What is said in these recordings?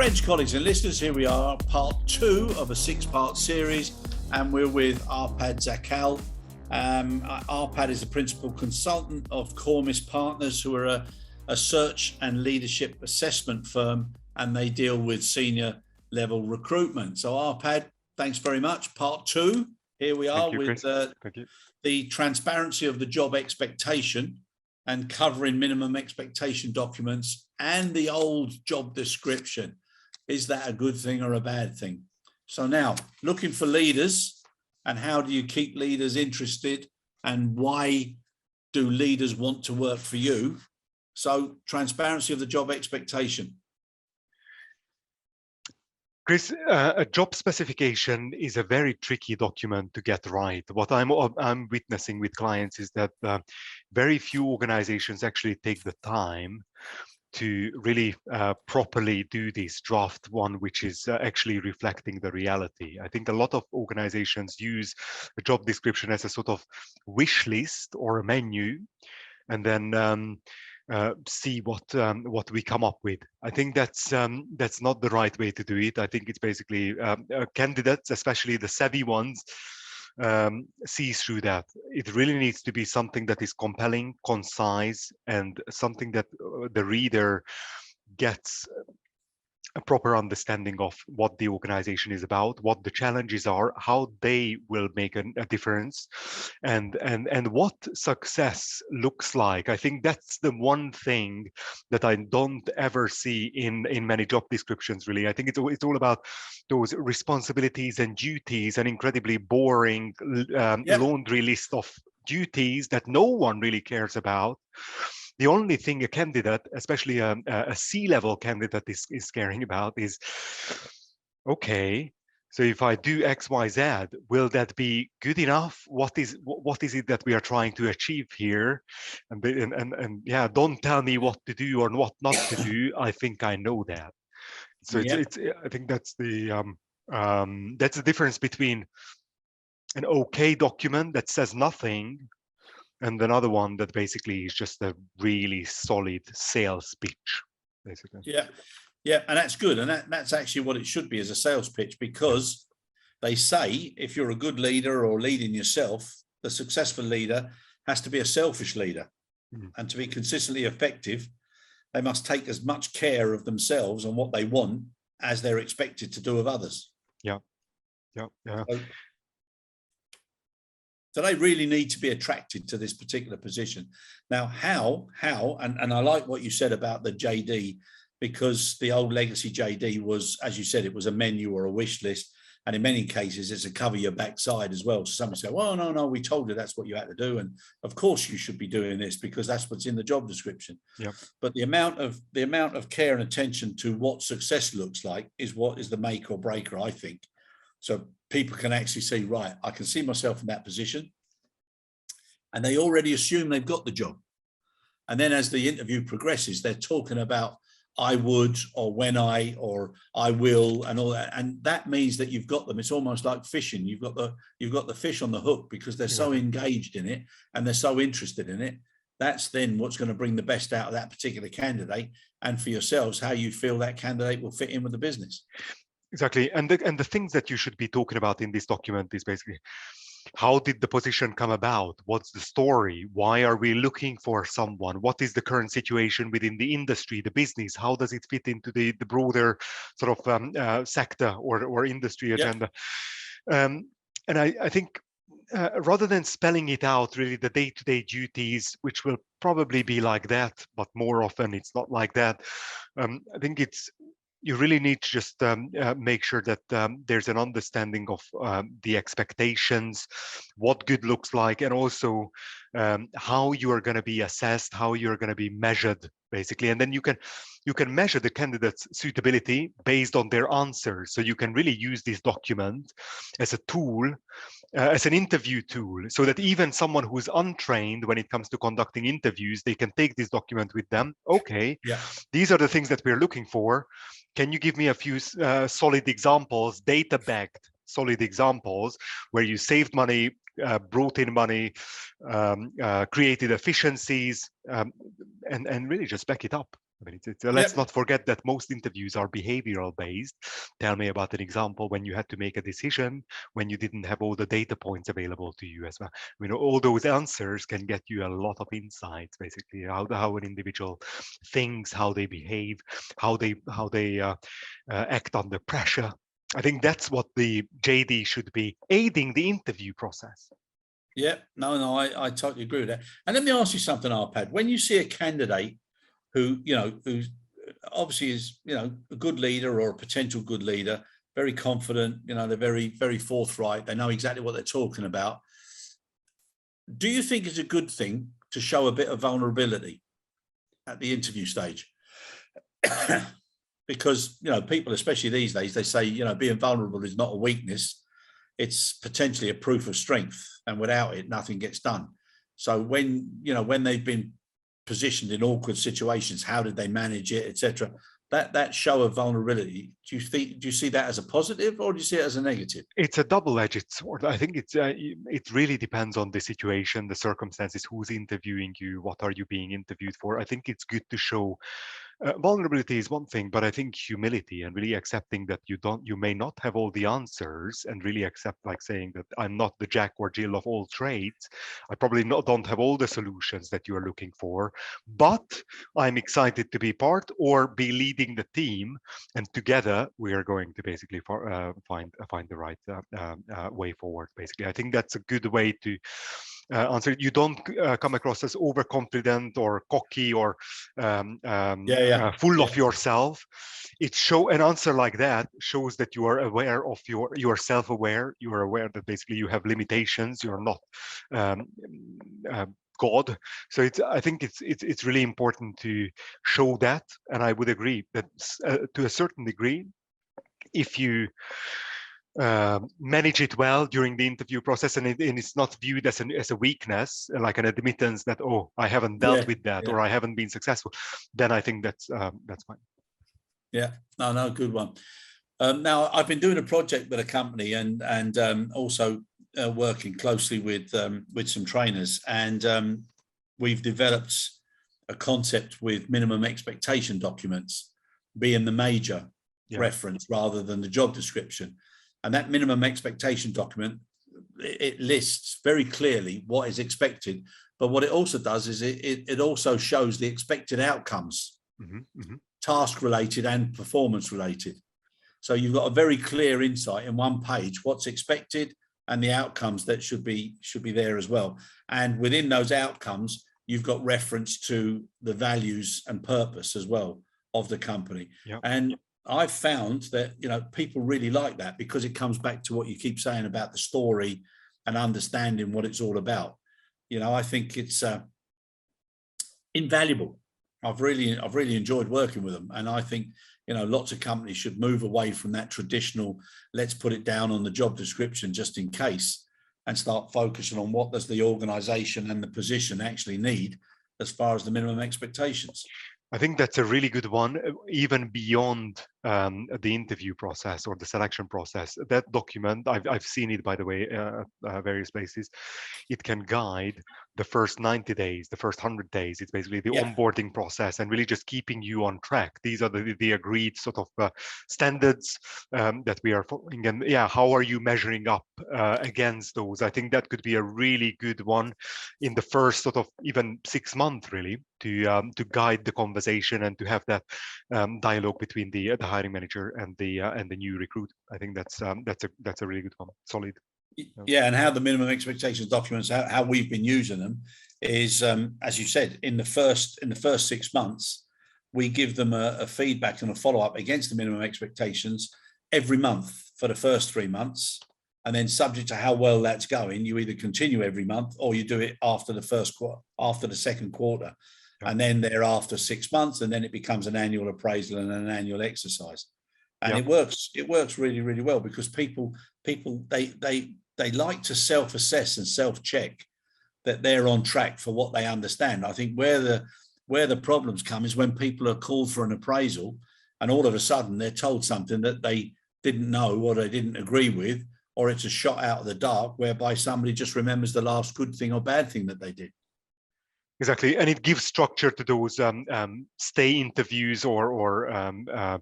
Friends, colleagues and listeners, here we are, part 2 of a 6-part series, and we're with Arpad Szakal. Arpad is the principal consultant of Cormis Partners, who are a search and leadership assessment firm, and they deal with senior level recruitment. So Arpad, thanks very much. Part 2, here we are with the transparency of the job expectation and covering minimum expectation documents and the old job description. Is that a good thing or a bad thing? So now, looking for leaders, and how do you keep leaders interested, and why do leaders want to work for you? So transparency of the job expectation. Chris, a job specification is a very tricky document to get right. What I'm witnessing with clients is that very few organizations actually take the time to really properly do this draft one, which is actually reflecting the reality. I think a lot of organizations use a job description as a sort of wish list or a menu, and then see what we come up with. I think that's not the right way to do it. I think it's basically candidates, especially the savvy ones, see through that. It really needs to be something that is compelling, concise, and something that the reader gets a proper understanding of what the organization is about, what the challenges are, how they will make a difference, and what success looks like. I think that's the one thing that I don't ever see in many job descriptions, really. I think it's all about those responsibilities and duties, an incredibly boring laundry list of duties that no one really cares about. The only thing a candidate, especially a C-level candidate, is caring about is, okay, so if I do X, Y, Z, will that be good enough? What is it that we are trying to achieve here? And yeah, don't tell me what to do or what not to do. I think I know that. So it's I think that's the difference between an okay document that says nothing and another one that basically is just a really solid sales pitch, basically. Yeah, and that's good. And that's actually what it should be, as a sales pitch, because they say if you're a good leader or leading yourself, the successful leader has to be a selfish leader. And to be consistently effective, they must take as much care of themselves and what they want as they're expected to do of others. Yeah. So they really need to be attracted to this particular position. Now, how, and I like what you said about the JD, because the old legacy JD was, as you said, it was a menu or a wish list. And in many cases, it's a cover your backside as well. So someone say, well, no, we told you that's what you had to do. And of course you should be doing this because that's what's in the job description. Yep. But the amount of care and attention to what success looks like is what is the make or breaker, I think. So people can actually see, right, I can see myself in that position. And they already assume they've got the job. And then as the interview progresses, they're talking about I would, or when or I will, and all that. And that means that you've got them. It's almost like fishing. You've got the fish on the hook because they're so engaged in it and they're so interested in it. That's then what's going to bring the best out of that particular candidate. And for yourselves, how you feel that candidate will fit in with the business. Exactly. And the things that you should be talking about in this document is basically, how did the position come about? What's the story? Why are we looking for someone? What is the current situation within the industry, the business? How does it fit into the broader sort of sector or industry agenda? And I think rather than spelling it out, really the day-to-day duties, which will probably be like that, but more often it's not like that. I think you really need to just make sure that there's an understanding of the expectations, what good looks like, and also how you are going to be assessed, how you're going to be measured, basically. And then you can measure the candidate's suitability based on their answers. So you can really use this document as a tool, as an interview tool, so that even someone who's untrained when it comes to conducting interviews, they can take this document with them. Okay, these are the things that we're looking for. Can you give me a few solid examples, data-backed solid examples where you saved money, brought in money, created efficiencies, and really just back it up. I mean, let's not forget that most interviews are behavioral based. Tell me about an example when you had to make a decision, when you didn't have all the data points available to you as well. You know, all those answers can get you a lot of insights, basically, how an individual thinks, how they behave, how they act under pressure. I think that's what the JD should be, aiding the interview process. Yeah, no, I totally agree with that. And let me ask you something, Arpad. When you see a candidate who, who's obviously is, a good leader or a potential good leader, very confident, they're very, very forthright, they know exactly what they're talking about. Do you think it's a good thing to show a bit of vulnerability at the interview stage? Because, people, especially these days, they say, being vulnerable is not a weakness. It's potentially a proof of strength, and without it, nothing gets done. So when they've been positioned in awkward situations, how did they manage it, etc.? That show of vulnerability, do you see that as a positive, or do you see it as a negative? It's a double-edged sword. I think it really depends on the situation, the circumstances, who's interviewing you, what are you being interviewed for. I think it's good to show vulnerability is one thing, but I think humility and really accepting that you may not have all the answers, and really accept, like saying that I'm not the Jack or Jill of all trades. I probably don't have all the solutions that you are looking for, but I'm excited to be part or be leading the team, and together we are going to basically find the right way forward. Basically, I think that's a good way to answer. You don't come across as overconfident or cocky or full of yourself. An answer like that shows that you are aware of you are self-aware. You are aware that basically you have limitations. You are not God. So I think it's really important to show that. And I would agree that to a certain degree, if you manage it well during the interview process, and it's not viewed as a weakness, like an admittance that, oh, I haven't dealt with that, or I haven't been successful, then I think that's fine. Yeah, no, good one. Now, I've been doing a project with a company, and also working closely with some trainers, and we've developed a concept with minimum expectation documents being the major reference rather than the job description. And that minimum expectation document, it lists very clearly what is expected. But what it also does is it also shows the expected outcomes, task related and performance related. So you've got a very clear insight in one page, what's expected and the outcomes that should be there as well. And within those outcomes, you've got reference to the values and purpose as well of the company. Yep. And I've found that, people really like that, because it comes back to what you keep saying about the story and understanding what it's all about. I think it's invaluable. I've really enjoyed working with them. And I think, lots of companies should move away from that traditional, let's put it down on the job description just in case, and start focusing on what does the organization and the position actually need as far as the minimum expectations. I think that's a really good one, even beyond the interview process or the selection process. That document, I've seen it, by the way, various places. It can guide the first 90 days, the first 100 days. It's basically the onboarding process, and really just keeping you on track. These are the agreed sort of standards that we are following. And how are you measuring up against those? I think that could be a really good one in the first sort of even 6 months, really, to guide the conversation and to have that dialogue between the hiring manager and the new recruit. I think that's a really good one. Solid. Yeah, and how the minimum expectations documents, how we've been using them is, as you said, in the first 6 months, we give them a feedback and a follow-up against the minimum expectations every month for the first 3 months. And then, subject to how well that's going, you either continue every month or you do it after the second quarter. And then thereafter 6 months, and then it becomes an annual appraisal and an annual exercise. And it works really, really well, because people they like to self-assess and self-check that they're on track for what they understand. I think where the problems come is when people are called for an appraisal and all of a sudden they're told something that they didn't know or they didn't agree with, or it's a shot out of the dark whereby somebody just remembers the last good thing or bad thing that they did. Exactly, and it gives structure to those stay interviews or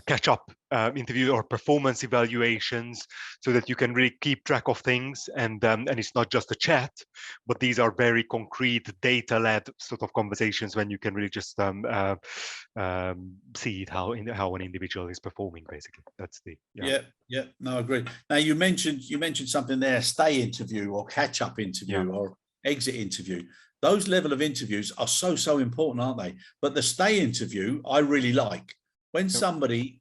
catch-up interviews or performance evaluations, so that you can really keep track of things, and it's not just a chat, but these are very concrete data-led sort of conversations when you can really just see it how an individual is performing. Basically, that's the yeah. No, I agree. Now you mentioned something there: stay interview or catch-up interview or exit interview. Those level of interviews are so important, aren't they? But the stay interview I really like. When somebody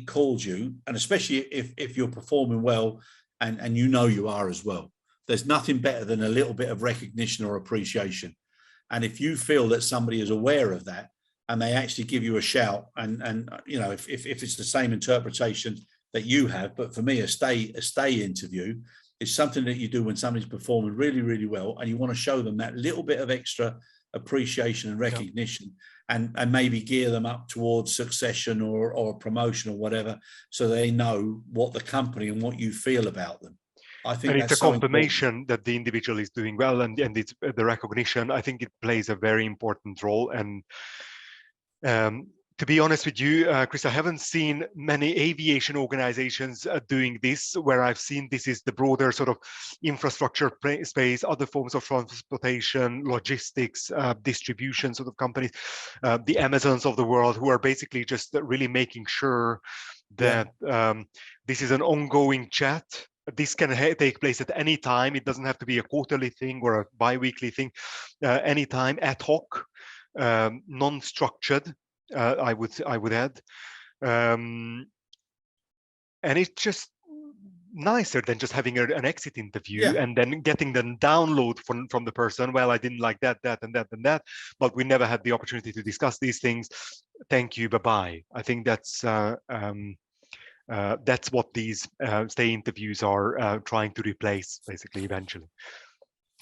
calls you, and especially if you're performing well, and you are as well, there's nothing better than a little bit of recognition or appreciation. And if you feel that somebody is aware of that and they actually give you a shout, and if it's the same interpretation that you have, but for me a stay interview is something that you do when somebody's performing really well, and you want to show them that little bit of extra appreciation and recognition, and maybe gear them up towards succession or promotion or whatever, so they know what the company and what you feel about them. I think and that's it's a so confirmation important. that the individual is doing well, and it's the recognition. I think it plays a very important role. And to be honest with you, Chris, I haven't seen many aviation organizations doing this. Where I've seen this is the broader sort of infrastructure space, other forms of transportation, logistics, distribution sort of companies, the Amazons of the world, who are basically just really making sure that this is an ongoing chat. This can take place at any time. It doesn't have to be a quarterly thing or a bi-weekly thing. Anytime, ad hoc, non-structured. I would add, and it's just nicer than just having an exit interview and then getting the download from the person. Well, I didn't like that, and that, but we never had the opportunity to discuss these things. Thank you, bye-bye. I think that's what these stay interviews are trying to replace, basically, eventually.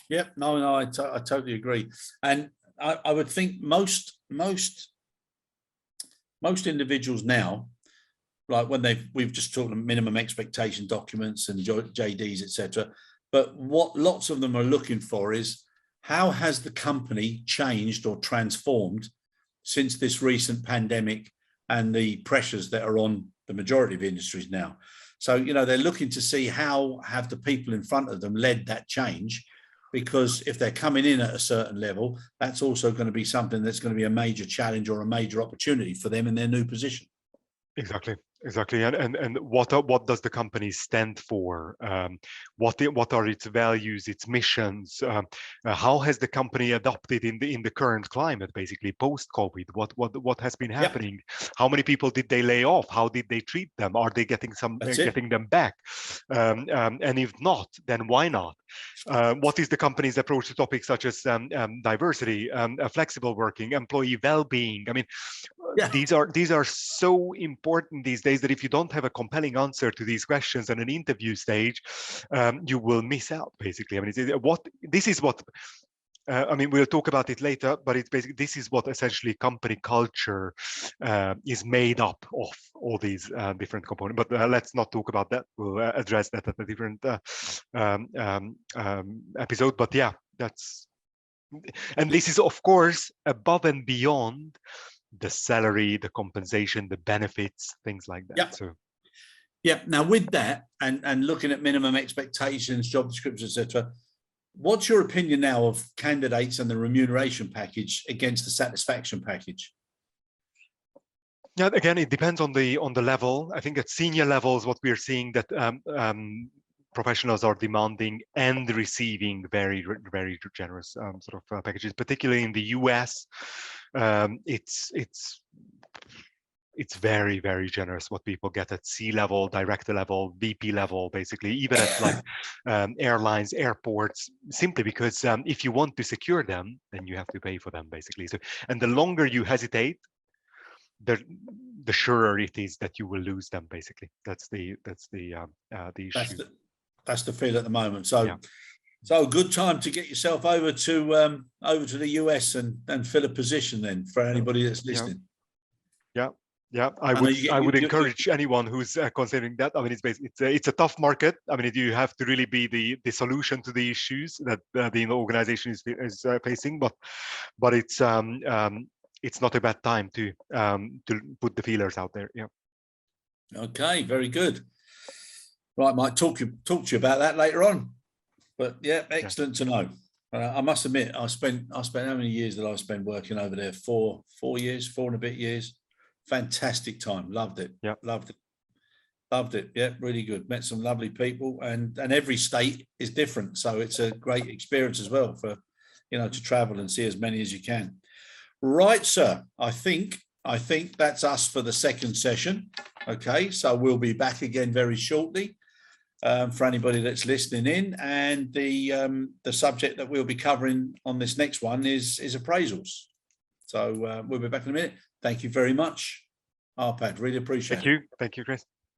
Yeah, no, I totally agree. And I would think most individuals now, like when we've just talked about minimum expectation documents and JDs, etc. But what lots of them are looking for is, how has the company changed or transformed since this recent pandemic and the pressures that are on the majority of industries now? So, they're looking to see how have the people in front of them led that change, because if they're coming in at a certain level, that's also going to be something that's going to be a major challenge or a major opportunity for them in their new position. Exactly. And what does the company stand for? What are its values, its missions? How has the company adopted in the current climate, basically post-COVID? What has been happening? How many people did they lay off? How did they treat them? Are they getting them back? And if not, then why not? What is the company's approach to topics such as diversity, flexible working, employee well-being? I mean, these are so important these days that if you don't have a compelling answer to these questions at an interview stage, you will miss out, basically. I mean, this is what I mean, we'll talk about it later, but it's basically, this is what essentially company culture is made up of, all these different components. But let's not talk about that. We'll address that at a different episode. But yeah, and this is, of course, above and beyond the salary, the compensation, the benefits, things like that. Now with that, and looking at minimum expectations, job descriptions, etc., what's your opinion now of candidates and the remuneration package against the satisfaction package? Yeah, again, it depends on the level. I think at senior levels, what we're seeing that professionals are demanding and receiving very generous sort of packages, particularly in the US. It's very generous what people get at C-level, director level, VP level, basically, even at like airlines, airports, simply because if you want to secure them, then you have to pay for them, basically. So, and the longer you hesitate, the surer it is that you will lose them, basically. That's the issue. That's the feel at the moment. So so good time to get yourself over to the US and fill a position then, for anybody that's listening. Yeah, I know you get- I would you- encourage anyone who's considering that. I mean, it's a tough market. I mean, you have to really be the solution to the issues that the organization is facing. But it's not a bad time to put the feelers out there. Yeah. Okay, very good. Right, might talk to you about that later on. But yeah, excellent to know. I must admit, I spent how many years did I spend working over there? 4 years, 4 and a bit years. Fantastic time. Loved it. Yeah. Loved it. Yeah, really good. Met some lovely people, and every state is different. So it's a great experience as well for, to travel and see as many as you can. Right, sir. I think that's us for the second session. Okay, so we'll be back again very shortly. For anybody that's listening in, and the subject that we'll be covering on this next one is appraisals. So we'll be back in a minute. Thank you very much, Arpad. Really appreciate it. Thank you, Chris.